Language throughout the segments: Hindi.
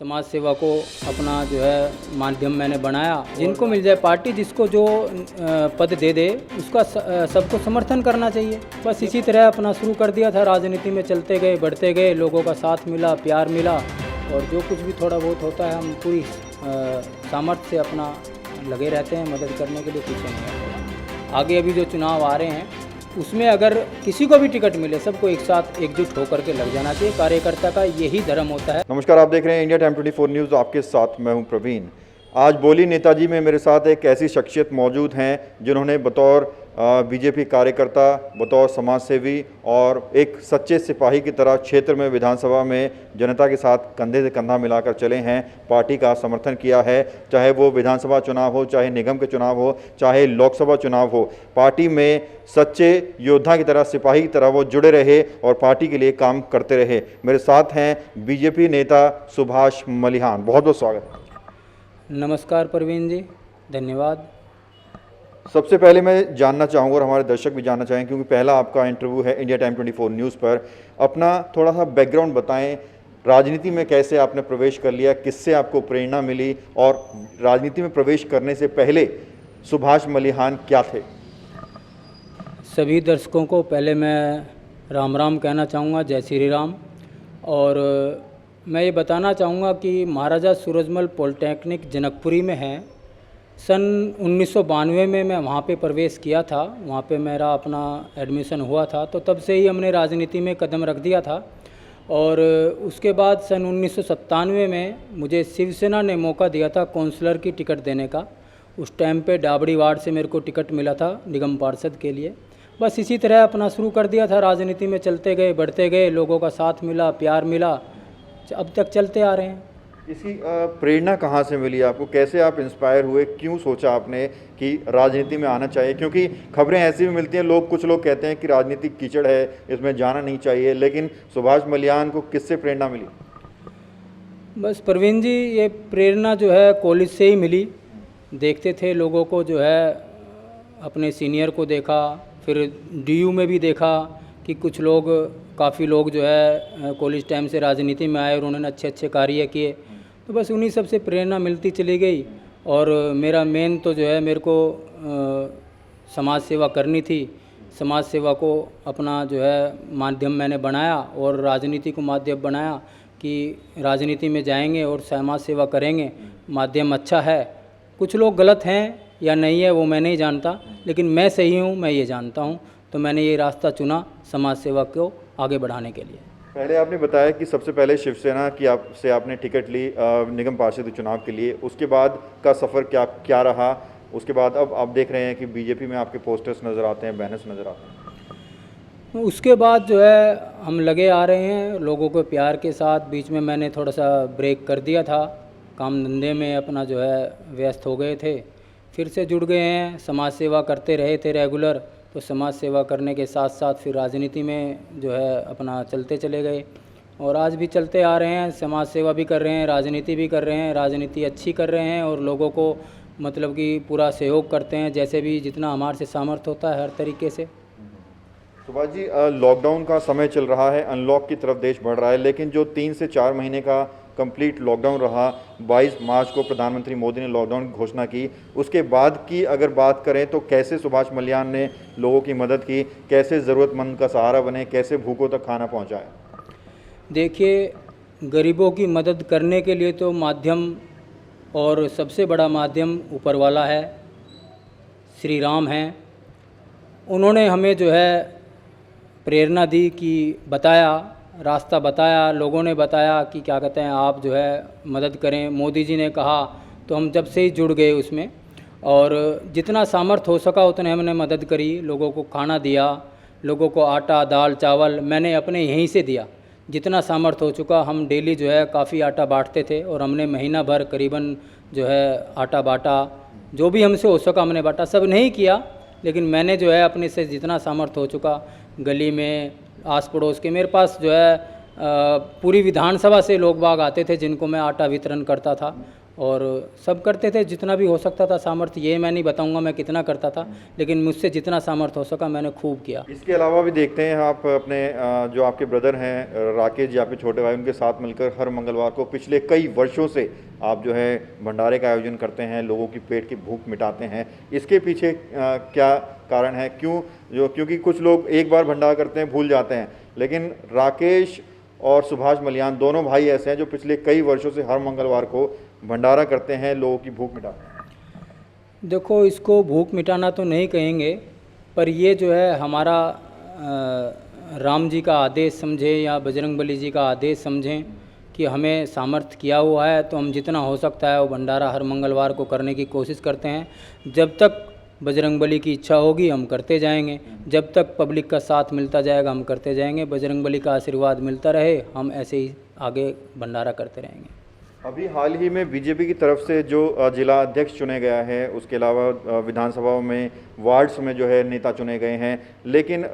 समाज सेवा को अपना जो है माध्यम मैंने बनाया। जिनको मिल जाए पार्टी, जिसको जो पद दे दे उसका सबको समर्थन करना चाहिए। बस इसी तरह अपना शुरू कर दिया था। राजनीति में चलते गए, बढ़ते गए, लोगों का साथ मिला, प्यार मिला, और जो कुछ भी थोड़ा बहुत होता है हम पूरी सामर्थ्य से अपना लगे रहते हैं मदद करने के लिए, पीछे नहीं है। आगे अभी जो चुनाव आ रहे हैं उसमें अगर किसी को भी टिकट मिले, सबको एक साथ एकजुट होकर के लग जाना चाहिए। कार्यकर्ता का यही धर्म होता है। नमस्कार, आप देख रहे हैं इंडिया टाइम 24 न्यूज़। आपके साथ मैं हूं प्रवीण। आज बोली नेताजी में मेरे साथ एक ऐसी शख्सियत मौजूद हैं जिन्होंने बतौर बीजेपी कार्यकर्ता, बतौर समाजसेवी और एक सच्चे सिपाही की तरह क्षेत्र में, विधानसभा में जनता के साथ कंधे से कंधा मिलाकर चले हैं। पार्टी का समर्थन किया है, चाहे वो विधानसभा चुनाव हो, चाहे निगम के चुनाव हो, चाहे लोकसभा चुनाव हो। पार्टी में सच्चे योद्धा की तरह, सिपाही की तरह वो जुड़े रहे और पार्टी के लिए काम करते रहे। मेरे साथ हैं बीजेपी नेता सुभाष मलिहान। बहुत बहुत स्वागत। नमस्कार प्रवीण जी, धन्यवाद। सबसे पहले मैं जानना चाहूँगा, और हमारे दर्शक भी जानना चाहेंगे क्योंकि पहला आपका इंटरव्यू है इंडिया टाइम 24 न्यूज़ पर, अपना थोड़ा सा बैकग्राउंड बताएं। राजनीति में कैसे आपने प्रवेश कर लिया, किससे आपको प्रेरणा मिली, और राजनीति में प्रवेश करने से पहले सुभाष मलिहान क्या थे? सभी दर्शकों को पहले मैं राम राम कहना चाहूँगा, जय श्री राम। और मैं ये बताना चाहूँगा कि महाराजा सूरजमल पॉलिटेक्निक जनकपुरी में है। सन 1992 में मैं वहाँ पे प्रवेश किया था, वहाँ पे मेरा अपना एडमिशन हुआ था। तो तब से ही हमने राजनीति में कदम रख दिया था। और उसके बाद सन 1997 में मुझे शिवसेना ने मौका दिया था काउंसलर की टिकट देने का। उस टाइम पे डाबड़ी वार्ड से मेरे को टिकट मिला था निगम पार्षद के लिए। बस इसी तरह अपना शुरू कर दिया था। राजनीति में चलते गए, बढ़ते गए, लोगों का साथ मिला, प्यार मिला, अब तक चलते आ रहे हैं। इसकी प्रेरणा कहाँ से मिली आपको? कैसे आप इंस्पायर हुए? क्यों सोचा आपने कि राजनीति में आना चाहिए? क्योंकि खबरें ऐसी भी मिलती हैं, कुछ लोग कहते हैं कि राजनीति कीचड़ है, इसमें जाना नहीं चाहिए, लेकिन सुभाष मलिहान को किससे प्रेरणा मिली? बस प्रवीण जी, ये प्रेरणा जो है कॉलेज से ही मिली। देखते थे लोगों को, जो है अपने सीनियर को देखा, फिर डीयू में भी देखा कि कुछ लोग, काफ़ी लोग जो है कॉलेज टाइम से राजनीति में आए और उन्होंने अच्छे अच्छे कार्य किए। तो बस उन्हीं सब से प्रेरणा मिलती चली गई। और मेरा मेन तो जो है, मेरे को समाज सेवा करनी थी। समाज सेवा को अपना जो है माध्यम मैंने बनाया और राजनीति को माध्यम बनाया कि राजनीति में जाएंगे और समाज सेवा करेंगे। माध्यम अच्छा है। कुछ लोग गलत हैं या नहीं है वो मैं नहीं जानता, लेकिन मैं सही हूँ, मैं ये जानता हूँ। तो मैंने ये रास्ता चुना समाज सेवा को आगे बढ़ाने के लिए। पहले आपने बताया कि सबसे पहले शिवसेना की आपसे आपने टिकट ली निगम पार्षद चुनाव के लिए। उसके बाद का सफ़र क्या रहा? उसके बाद अब आप देख रहे हैं कि बीजेपी में आपके पोस्टर्स नज़र आते हैं, बैनर्स नज़र आते हैं। उसके बाद जो है हम लगे आ रहे हैं लोगों को प्यार के साथ। बीच में मैंने थोड़ा सा ब्रेक कर दिया था, काम धंधे में अपना जो है व्यस्त हो गए थे। फिर से जुड़ गए हैं, समाज सेवा करते रहे थे रेगुलर। तो समाज सेवा करने के साथ साथ फिर राजनीति में जो है अपना चलते चले गए, और आज भी चलते आ रहे हैं। समाज सेवा भी कर रहे हैं, राजनीति भी कर रहे हैं। राजनीति अच्छी कर रहे हैं और लोगों को मतलब कि पूरा सहयोग करते हैं, जैसे भी जितना हमारे से सामर्थ्य होता है हर तरीके से। सुभाष जी, लॉकडाउन का समय चल रहा है, अनलॉक की तरफ देश बढ़ रहा है, लेकिन जो 3 से 4 महीने का कंप्लीट लॉकडाउन रहा, 22 मार्च को प्रधानमंत्री मोदी ने लॉकडाउन की घोषणा की। उसके बाद की अगर बात करें तो कैसे सुभाष मलिहान ने लोगों की मदद की, कैसे ज़रूरतमंद का सहारा बने, कैसे भूखों तक खाना पहुंचाए? देखिए, गरीबों की मदद करने के लिए तो माध्यम, और सबसे बड़ा माध्यम ऊपर वाला है, श्री राम हैं। उन्होंने हमें जो है प्रेरणा दी कि बताया, रास्ता बताया, लोगों ने बताया कि क्या कहते हैं आप जो है मदद करें। मोदी जी ने कहा तो हम जब से ही जुड़ गए उसमें, और जितना सामर्थ्य हो सका उतने हमने मदद करी। लोगों को खाना दिया, लोगों को आटा, दाल, चावल मैंने अपने यहीं से दिया। जितना सामर्थ्य हो चुका, हम डेली जो है काफ़ी आटा बांटते थे और हमने महीना भर करीबन जो है आटा बांटा। जो भी हमसे हो सका हमने बांटा। सब नहीं किया, लेकिन मैंने जो है अपने से जितना सामर्थ्य हो चुका, गली में, आस पड़ोस के, मेरे पास जो है पूरी विधानसभा से लोग बाग आते थे जिनको मैं आटा वितरण करता था। और सब करते थे, जितना भी हो सकता था सामर्थ्य। ये मैं नहीं बताऊंगा मैं कितना करता था, लेकिन मुझसे जितना सामर्थ्य हो सका मैंने खूब किया। इसके अलावा भी देखते हैं आप अपने जो आपके ब्रदर हैं राकेश जी, आपके छोटे भाई, उनके साथ मिलकर हर मंगलवार को पिछले कई वर्षों से आप जो है भंडारे का आयोजन करते हैं, लोगों की पेट की भूख मिटाते हैं। इसके पीछे क्या कारण है? क्योंकि कुछ लोग एक बार भंडारा करते हैं भूल जाते हैं, लेकिन राकेश और सुभाष मलियान दोनों भाई ऐसे हैं जो पिछले कई वर्षों से हर मंगलवार को भंडारा करते हैं, लोगों की भूख मिटाते हैं। देखो, इसको भूख मिटाना तो नहीं कहेंगे, पर ये जो है हमारा राम जी का आदेश समझें या बजरंगबली जी का आदेश समझें कि हमें सामर्थ्य किया हुआ है, तो हम जितना हो सकता है वो भंडारा हर मंगलवार को करने की कोशिश करते हैं। जब तक बजरंगबली की इच्छा होगी हम करते जाएंगे, जब तक पब्लिक का साथ मिलता जाएगा हम करते जाएंगे। बजरंगबली का आशीर्वाद मिलता रहे, हम ऐसे ही आगे भंडारा करते रहेंगे। अभी हाल ही में बीजेपी की तरफ से जो जिला अध्यक्ष चुने गया है, उसके अलावा विधानसभा में वार्ड्स में जो है नेता चुने गए हैं, लेकिन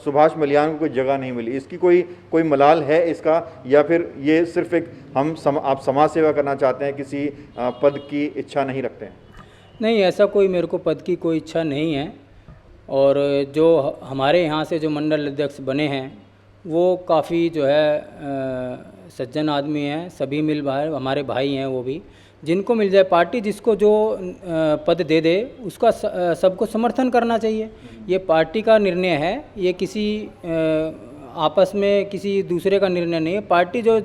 सुभाष मलियान को कोई जगह नहीं मिली। इसकी कोई मलाल है इसका, या फिर ये सिर्फ एक आप समाज सेवा करना चाहते हैं, किसी पद की इच्छा नहीं रखते हैं? नहीं, ऐसा कोई मेरे को पद की कोई इच्छा नहीं है। और जो हमारे यहाँ से जो मंडल अध्यक्ष बने हैं वो काफ़ी जो है सज्जन आदमी हैं, सभी मिल भाई हमारे भाई हैं। वो भी जिनको मिल जाए पार्टी, जिसको जो पद दे दे उसका सबको समर्थन करना चाहिए। ये पार्टी का निर्णय है, ये किसी आपस में किसी दूसरे का निर्णय नहीं है। पार्टी जो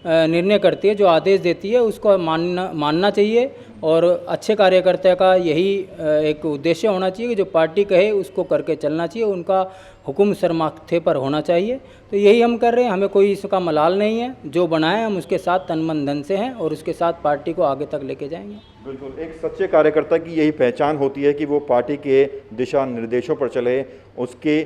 निर्णय करती है, जो आदेश देती है, उसको मानना चाहिए। और अच्छे कार्यकर्ता का यही एक उद्देश्य होना चाहिए कि जो पार्टी कहे उसको करके चलना चाहिए, उनका हुक्म सर माथे पर होना चाहिए। तो यही हम कर रहे हैं, हमें कोई इसका मलाल नहीं है। जो बनाए हम उसके साथ तन मन धन से हैं और उसके साथ पार्टी को आगे तक लेके जाएंगे। बिल्कुल, एक सच्चे कार्यकर्ता की यही पहचान होती है कि वो पार्टी के दिशा निर्देशों पर चले, उसके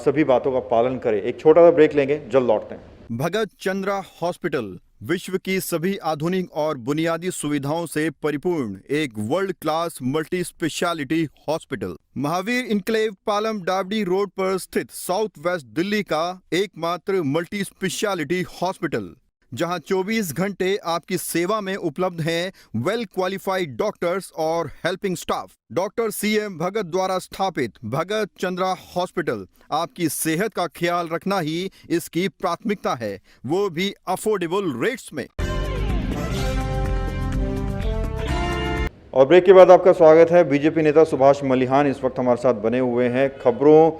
सभी बातों का पालन करे। एक छोटा सा ब्रेक लेंगे, जल्द लौटते हैं। भगत चंद्रा हॉस्पिटल विश्व की सभी आधुनिक और बुनियादी सुविधाओं से परिपूर्ण एक world class multi speciality hospital, Mahavir Enclave Palam डावडी रोड पर स्थित साउथ वेस्ट दिल्ली का एकमात्र मल्टी स्पेशलिटी हॉस्पिटल, जहां 24 घंटे आपकी सेवा में उपलब्ध हैं वेल क्वालिफाइड डॉक्टर्स और हेल्पिंग स्टाफ। डॉक्टर CM भगत द्वारा स्थापित भगत चंद्रा हॉस्पिटल आपकी सेहत का ख्याल रखना ही इसकी प्राथमिकता है, वो भी अफोर्डेबल रेट्स में। और ब्रेक के बाद आपका स्वागत है। बीजेपी नेता सुभाष मलियान इस वक्त हमारे साथ बने हुए हैं। खबरों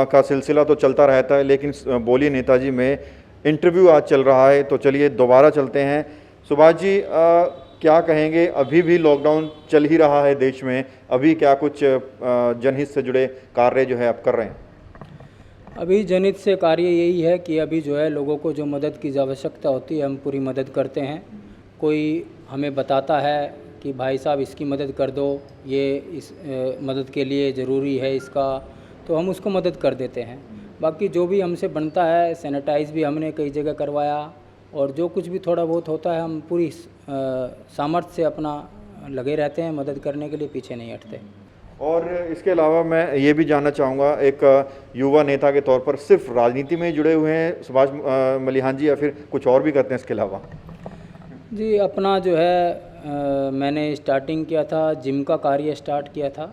का सिलसिला तो चलता रहता है, लेकिन बोलिए नेताजी में इंटरव्यू आज चल रहा है, तो चलिए दोबारा चलते हैं। सुभाष जी, क्या कहेंगे? अभी भी लॉकडाउन चल ही रहा है देश में, अभी क्या कुछ जनहित से जुड़े कार्य जो है आप कर रहे हैं? अभी जनहित से कार्य यही है कि अभी जो है लोगों को जो मदद की आवश्यकता होती है हम पूरी मदद करते हैं। कोई हमें बताता है कि भाई साहब इसकी मदद कर दो, ये इस मदद के लिए ज़रूरी है इसका, तो हम उसको मदद कर देते हैं। बाकी जो भी हमसे बनता है, सैनिटाइज़ भी हमने कई जगह करवाया, और जो कुछ भी थोड़ा बहुत होता है हम पूरी सामर्थ्य से अपना लगे रहते हैं, मदद करने के लिए पीछे नहीं हटते। और इसके अलावा मैं ये भी जानना चाहूँगा, एक युवा नेता के तौर पर सिर्फ राजनीति में ही जुड़े हुए हैं सुभाष मलियान जी, या फिर कुछ और भी करते हैं इसके अलावा? जी, अपना जो है मैंने स्टार्टिंग किया था, जिम का कार्य स्टार्ट किया था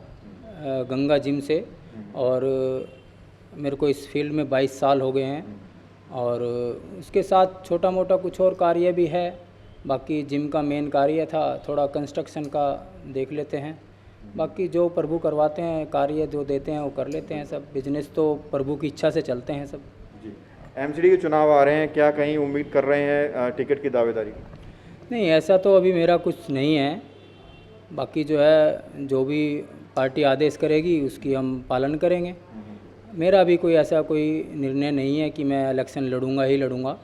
गंगा जिम से, और मेरे को इस फील्ड में 22 साल हो गए हैं। और उसके साथ छोटा मोटा कुछ और कार्य भी है। बाकी जिम का मेन कार्य था, थोड़ा कंस्ट्रक्शन का देख लेते हैं। बाकी जो प्रभु करवाते हैं, कार्य जो देते हैं वो कर लेते हैं सब। बिजनेस तो प्रभु की इच्छा से चलते हैं सब। जी, MCD के चुनाव आ रहे हैं, क्या कहीं उम्मीद कर रहे हैं टिकट की दावेदारी? नहीं, ऐसा तो अभी मेरा कुछ नहीं है। बाकी जो है जो भी पार्टी आदेश करेगी उसकी हम पालन करेंगे। मेरा भी कोई ऐसा कोई निर्णय नहीं है कि मैं इलेक्शन लड़ूंगा ही लड़ूंगा।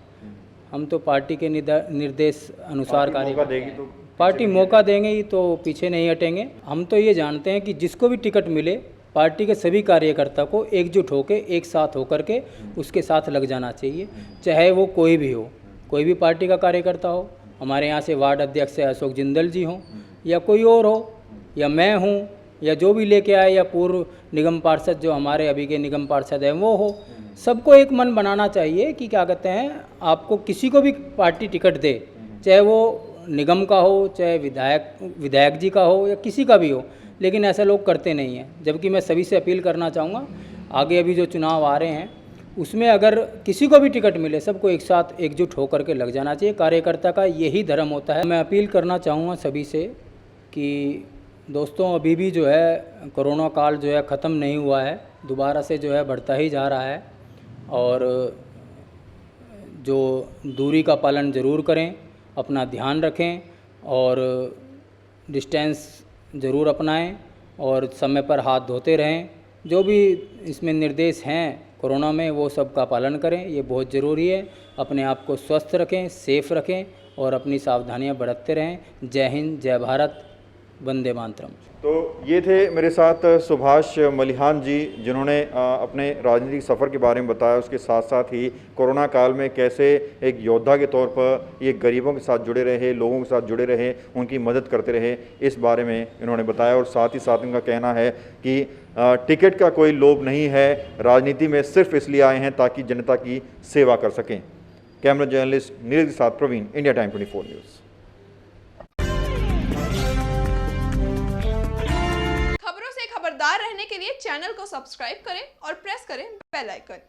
हम तो पार्टी के निर्देश अनुसार कार्य करते हैं। तो पार्टी मौका देंगे ही तो पीछे नहीं हटेंगे। हम तो ये जानते हैं कि जिसको भी टिकट मिले, पार्टी के सभी कार्यकर्ता को एकजुट होकर एक साथ होकर के उसके साथ लग जाना चाहिए, चाहे वो कोई भी हो, कोई भी पार्टी का कार्यकर्ता हो। हमारे यहाँ से वार्ड अध्यक्ष अशोक जिंदल जी हों, या कोई और हो, या मैं हूँ, या जो भी लेके आए, या पूर्व निगम पार्षद जो हमारे अभी के निगम पार्षद हैं वो हो। सबको एक मन बनाना चाहिए कि क्या कहते हैं, आपको किसी को भी पार्टी टिकट दे, चाहे वो निगम का हो, चाहे विधायक जी का हो या किसी का भी हो, लेकिन ऐसा लोग करते नहीं हैं। जबकि मैं सभी से अपील करना चाहूँगा, आगे अभी जो चुनाव आ रहे हैं उसमें अगर किसी को भी टिकट मिले, सबको एक साथ एकजुट होकर के लग जाना चाहिए। कार्यकर्ता का यही धर्म होता है। मैं अपील करना चाहूँगा सभी से कि दोस्तों, अभी भी जो है कोरोना काल जो है ख़त्म नहीं हुआ है, दोबारा से जो है बढ़ता ही जा रहा है। और जो दूरी का पालन ज़रूर करें, अपना ध्यान रखें और डिस्टेंस ज़रूर अपनाएं और समय पर हाथ धोते रहें। जो भी इसमें निर्देश हैं कोरोना में, वो सब का पालन करें, ये बहुत ज़रूरी है। अपने आप को स्वस्थ रखें, सेफ रखें और अपनी सावधानियां बरतते रहें। जय हिंद, जय भारत, वंदे मातरम। तो ये थे मेरे साथ सुभाष मलिहान जी, जिन्होंने अपने राजनीतिक सफ़र के बारे में बताया, उसके साथ साथ ही कोरोना काल में कैसे एक योद्धा के तौर पर ये गरीबों के साथ जुड़े रहे, लोगों के साथ जुड़े रहे, उनकी मदद करते रहे, इस बारे में इन्होंने बताया। और साथ ही साथ इनका कहना है कि टिकट का कोई लोभ नहीं है, राजनीति में सिर्फ इसलिए आए हैं ताकि जनता की सेवा कर सकें। कैमरा जर्नलिस्ट नीरज के साथ प्रवीण, इंडिया टाइम 24 न्यूज़। खबरों से खबरदार रहने के लिए चैनल को सब्सक्राइब करें और प्रेस करें बेल आइकन।